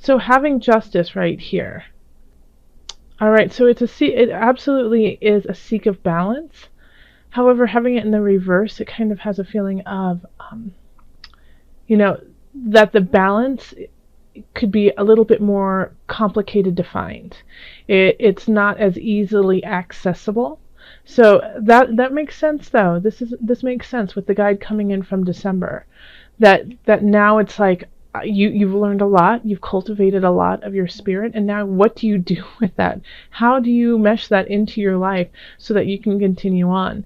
So having justice right here. All right, so it absolutely is a seek of balance. However, having it in the reverse, it kind of has a feeling of, you know, that the balance could be a little bit more complicated to find. It's not as easily accessible. So that makes sense though. This makes sense with the guide coming in from December. That now it's like you've learned a lot, you've cultivated a lot of your spirit, and now what do you do with that? How do you mesh that into your life so that you can continue on?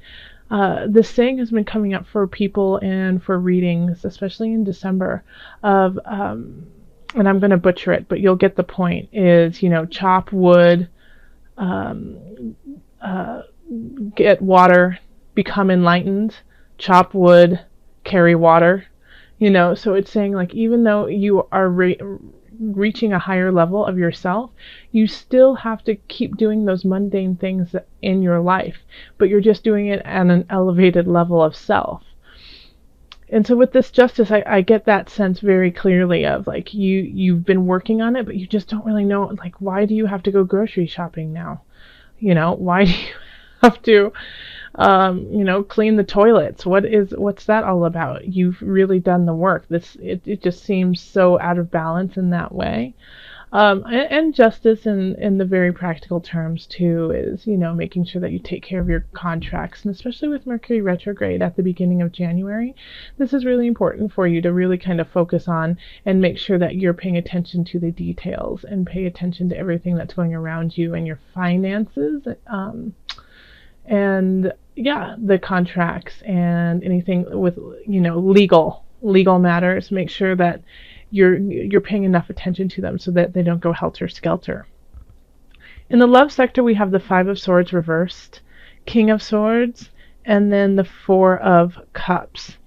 This saying has been coming up for people and for readings, especially in December, of and I'm going to butcher it, but you'll get the point, is, chop wood, um, uh, get water, become enlightened, chop wood, carry water. So it's saying, like, even though you are reaching a higher level of yourself, you still have to keep doing those mundane things in your life, but you're just doing it at an elevated level of self. And so with this justice, I get that sense very clearly of, like, you've been working on it, but you just don't really know, like, why do you have to go grocery shopping now? Why do you have to clean the toilets? What's that all about? You've really done the work. It just seems so out of balance in that way. And justice in the very practical terms too is, making sure that you take care of your contracts, and especially with Mercury retrograde at the beginning of January, this is really important for you to really kind of focus on and make sure that you're paying attention to the details and pay attention to everything that's going around you and your finances, and yeah, the contracts and anything with, legal matters. Make sure that you're paying enough attention to them so that they don't go helter skelter. In the love sector, we have the Five of Swords reversed, King of Swords, and then the Four of Cups.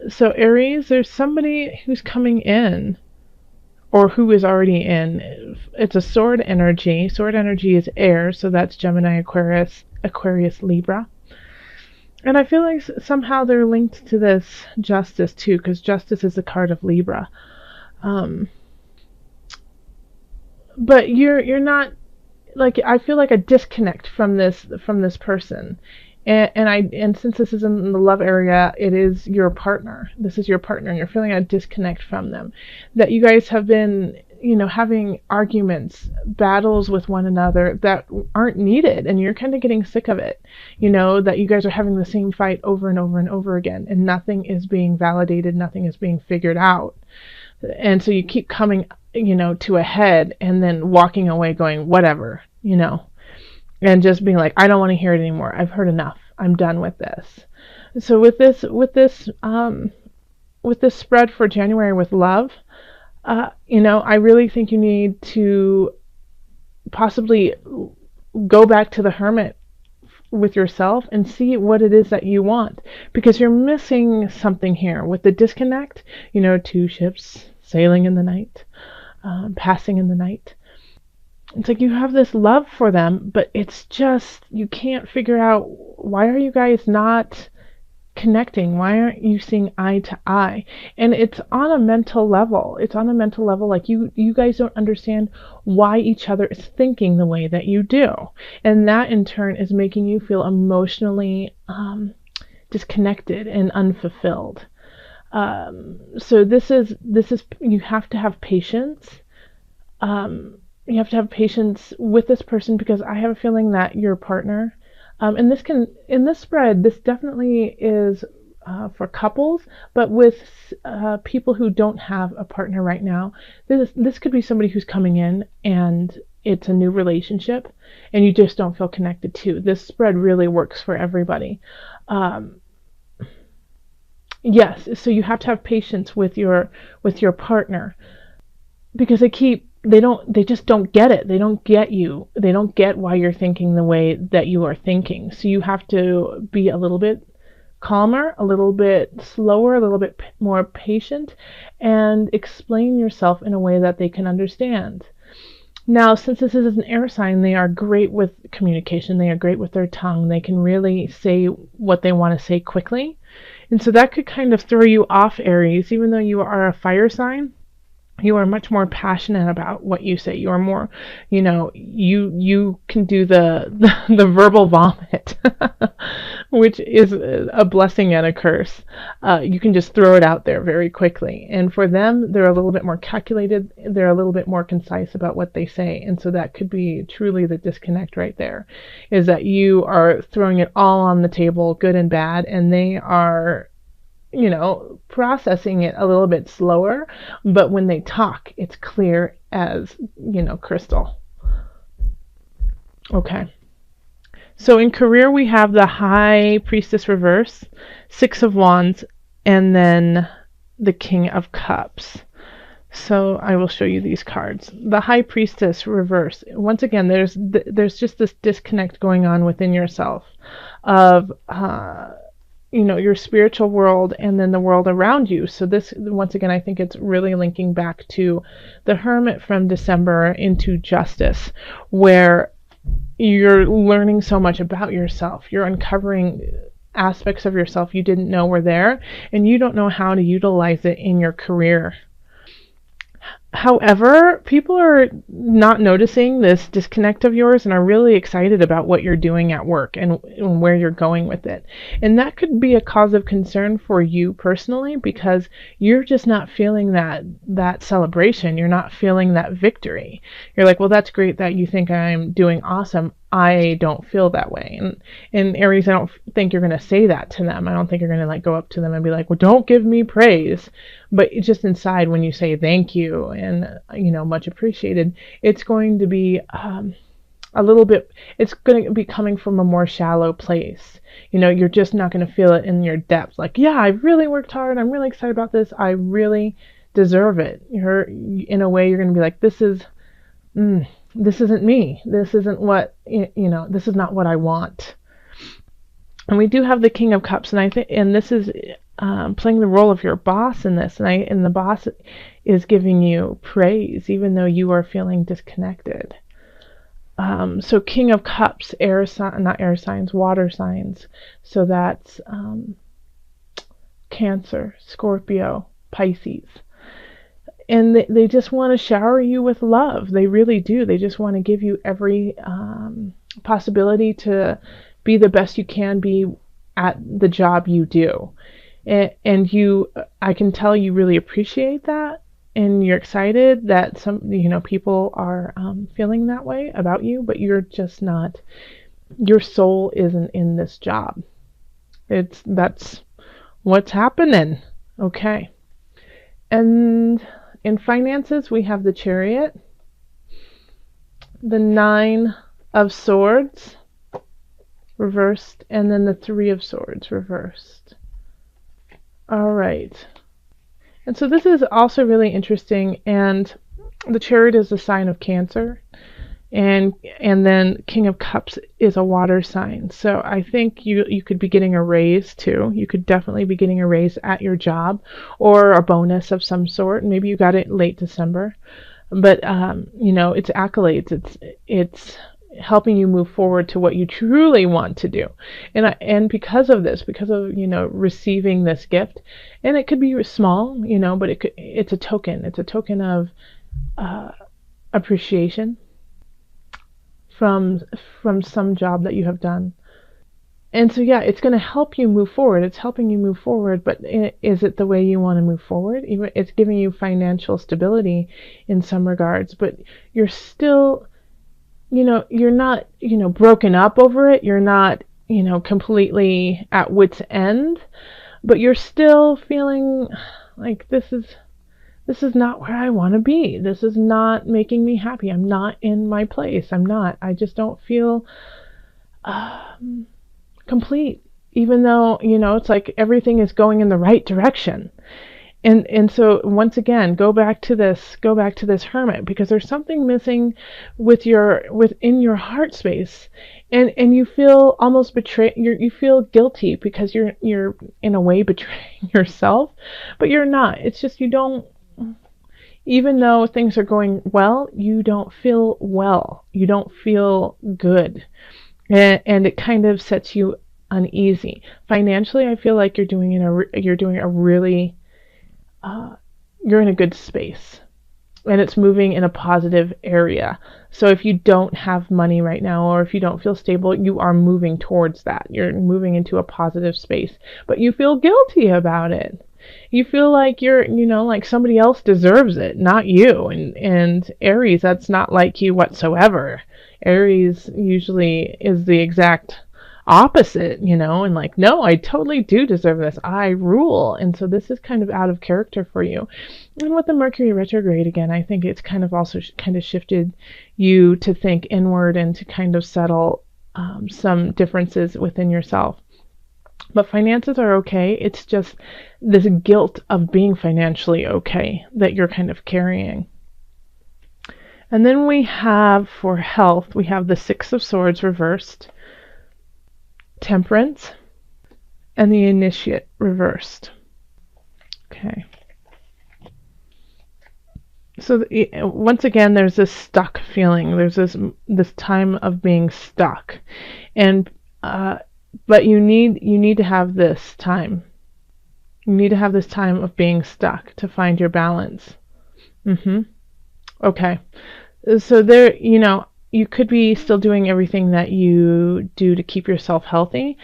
So Aries, there's somebody who's coming in, or who is already in. It's a sword energy. Sword energy is air, so that's Gemini, Aquarius, Libra. And I feel like somehow they're linked to this justice too, because justice is a card of Libra. But you're not, like, I feel like a disconnect from this person. And since this is in the love area, it is your partner. This is your partner, and you're feeling a disconnect from them. That you guys have been, having arguments, battles with one another that aren't needed, and you're kind of getting sick of it. That you guys are having the same fight over and over and over again, and nothing is being validated, nothing is being figured out. And so you keep coming, to a head, and then walking away going, whatever, and just being like, I don't want to hear it anymore. I've heard enough. I'm done with this. So with this spread for January with love, I really think you need to possibly go back to the hermit with yourself and see what it is that you want, because you're missing something here with the disconnect. Two ships sailing in the night, passing in the night. It's like you have this love for them, but it's just, you can't figure out, why are you guys not connecting? Why aren't you seeing eye to eye? And it's on a mental level. Like you guys don't understand why each other is thinking the way that you do. And that in turn is making you feel emotionally disconnected and unfulfilled. So this is you have to have patience. You have to have patience with this person, because I have a feeling that your partner, and in this spread, this definitely is for couples, but with people who don't have a partner right now, this could be somebody who's coming in and it's a new relationship and you just don't feel connected to. This spread really works for everybody. Yes, so you have to have patience with your partner, because they just don't get it. They don't get you. They don't get why you're thinking the way that you are thinking. So you have to be a little bit calmer, a little bit slower, a little bit more patient, and explain yourself in a way that they can understand. Now, since this is an air sign, they are great with communication. They are great with their tongue. They can really say what they want to say quickly. And so that could kind of throw you off, Aries, even though you are a fire sign. You are much more passionate about what you say. You are more, you can do the verbal vomit, which is a blessing and a curse. You can just throw it out there very quickly. And for them, they're a little bit more calculated. They're a little bit more concise about what they say. And so that could be truly the disconnect right there, is that you are throwing it all on the table, good and bad, and they are processing it a little bit slower, but when they talk, it's clear as, crystal. Okay. So in career, we have the High Priestess reverse, Six of Wands, and then the King of Cups. So I will show you these cards. The High Priestess reverse. Once again, there's just this disconnect going on within yourself of your spiritual world and then the world around you. So this, once again, I think it's really linking back to the Hermit from December into Justice, where you're learning so much about yourself. You're uncovering aspects of yourself you didn't know were there, and you don't know how to utilize it in your career. However, people are not noticing this disconnect of yours and are really excited about what you're doing at work and where you're going with it. And that could be a cause of concern for you personally, because you're just not feeling that celebration. You're not feeling that victory. You're like, well, that's great that you think I'm doing awesome. I don't feel that way. And Aries, I don't think you're going to say that to them. I don't think you're going to go up to them and be like, well, don't give me praise. But just inside, when you say thank you and, much appreciated, it's going to be a little bit, it's going to be coming from a more shallow place. You're just not going to feel it in your depths. Like, yeah, I really worked hard. I'm really excited about this. I really deserve it. In a way, you're going to be like, this isn't me. This isn't what, this is not what I want. And we do have the King of Cups, and this is playing the role of your boss in this, and the boss is giving you praise, even though you are feeling disconnected. So King of Cups, not air signs, water signs. So that's Cancer, Scorpio, Pisces. And they just want to shower you with love. They really do. They just want to give you every possibility to be the best you can be at the job you do. And I can tell you really appreciate that. And you're excited that some, people are feeling that way about you, but you're just not, your soul isn't in this job. That's what's happening. Okay. And in finances, we have the Chariot, the Nine of Swords reversed, and then the Three of Swords reversed. All right. And so this is also really interesting, and the Chariot is a sign of Cancer, and then King of Cups is a water sign. So I think you could be getting a raise too. You could definitely be getting a raise at your job, or a bonus of some sort. Maybe you got it late December, but it's accolades. It's helping you move forward to what you truly want to do. And because of this, because of receiving this gift, and it could be small, but it's a token. It's a token of appreciation from some job that you have done. And so, yeah, it's going to help you move forward. It's helping you move forward, but is it the way you want to move forward? It's giving you financial stability in some regards, but you're still, you're not, broken up over it. You're not, completely at wit's end, but you're still feeling like this is not where I want to be. This is not making me happy. I'm not in my place. I just don't feel complete, even though, it's like everything is going in the right direction. And so once again, go back to this Hermit, because there's something missing within your heart space, and you feel almost betrayed. You feel guilty because you're in a way betraying yourself, but you're not. It's just you don't. Even though things are going well, you don't feel well. You don't feel good, and it kind of sets you uneasy. Financially, I feel like you're doing a really you're in a good space. and it's moving in a positive area. So if you don't have money right now, or if you don't feel stable, you are moving towards that. You're moving into a positive space, but you feel guilty about it. You feel like you're, like somebody else deserves it, not you. And Aries, that's not like you whatsoever. Aries usually is the exact opposite, and like, no, I totally do deserve this. I rule. And so this is kind of out of character for you. And with the Mercury retrograde again, I think it's kind of also kind of shifted you to think inward and to kind of settle some differences within yourself. But finances are okay. It's just this guilt of being financially okay that you're kind of carrying. And then we have, for health, we have the Six of Swords reversed, Temperance, and the Initiate reversed. Okay. So once again, there's this stuck feeling. There's this time of being stuck, and but you need to have this time. You need to have this time of being stuck to find your balance. Okay. So there, you could be still doing everything that you do to keep yourself healthy,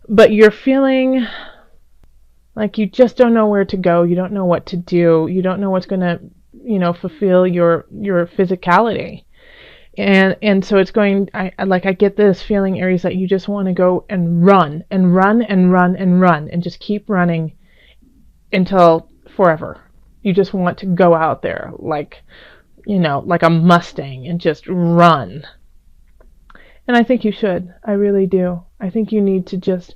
but you're feeling like you just don't know where to go. You don't know what to do. You don't know what's going to, fulfill your physicality. And so it's going, I get this feeling, Aries, that you just want to go and run and run and run and run and just keep running until forever. You just want to go out there like a Mustang and just run. And I think you should. I really do. I think you need to just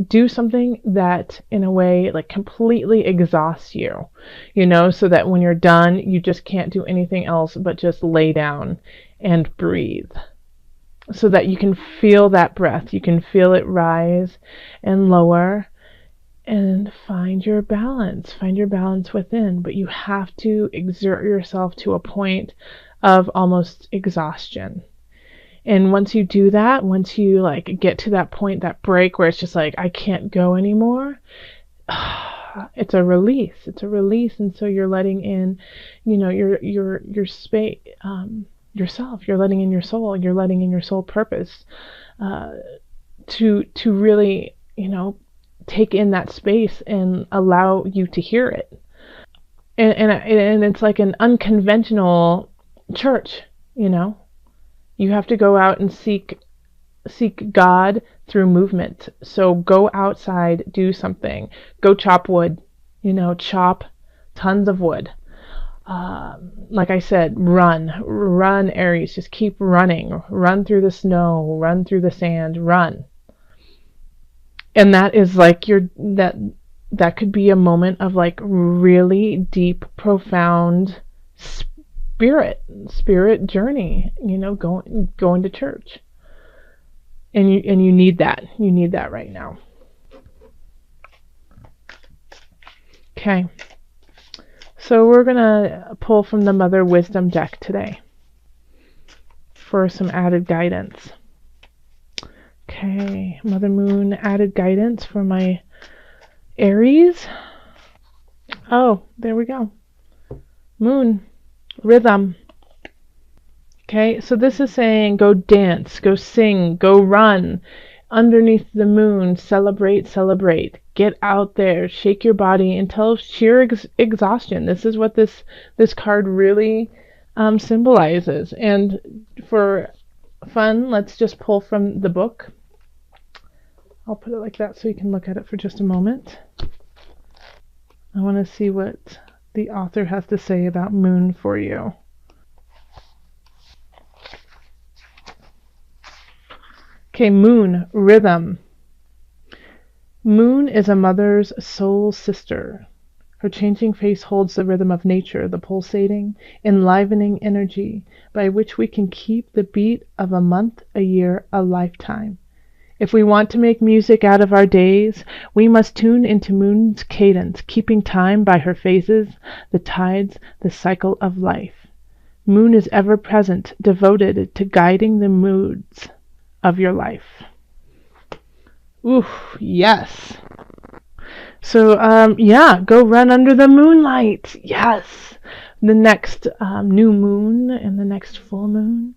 do something that, in a way, like completely exhausts you, so that when you're done, you just can't do anything else but just lay down and breathe. So that you can feel that breath. You can feel it rise and lower and find your balance. Find your balance within. But you have to exert yourself to a point of almost exhaustion. And once you do that, once you get to that point, that break where it's just like, I can't go anymore, it's a release. It's a release. And so you're letting in, your space, yourself. You're letting in your soul. You're letting in your soul purpose, to really, take in that space and allow you to hear it. And it's like an unconventional church, You have to go out and seek God through movement. So go outside, do something. Go chop wood, chop tons of wood. Like I said, run, Aries. Just keep running. Run through the snow, run through the sand, run. And that is like that could be a moment of like really deep, profound spirit journey, going to church. And you need that. You need that right now. Okay. So we're going to pull from the Mother Wisdom deck today for some added guidance. Okay, Mother Moon added guidance for my Aries. Oh, there we go. Moon, rhythm. Okay, so this is saying go dance, go sing, go run underneath the moon, celebrate, celebrate. Get out there, shake your body until sheer exhaustion. This is what this card really symbolizes. And for fun, let's just pull from the book. I'll put it like that so you can look at it for just a moment. I want to see what the author has to say about moon for you. Okay, moon, rhythm. Moon is a mother's soul sister. Her changing face holds the rhythm of nature, the pulsating, enlivening energy by which we can keep the beat of a month, a year, a lifetime. If we want to make music out of our days, we must tune into Moon's cadence, keeping time by her phases, the tides, the cycle of life. Moon is ever present, devoted to guiding the moods of your life. Ooh, yes. So, go run under the moonlight. Yes. the next new moon and the next full moon.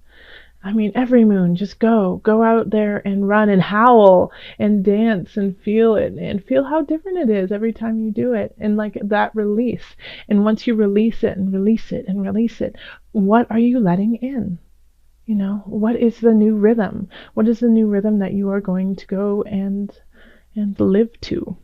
I mean, every moon, just go out there and run and howl and dance and feel it and feel how different it is every time you do it, and like that release. And once you release it and release it and release it, what are you letting in? You know, what is the new rhythm? What is the new rhythm that you are going to go and live to?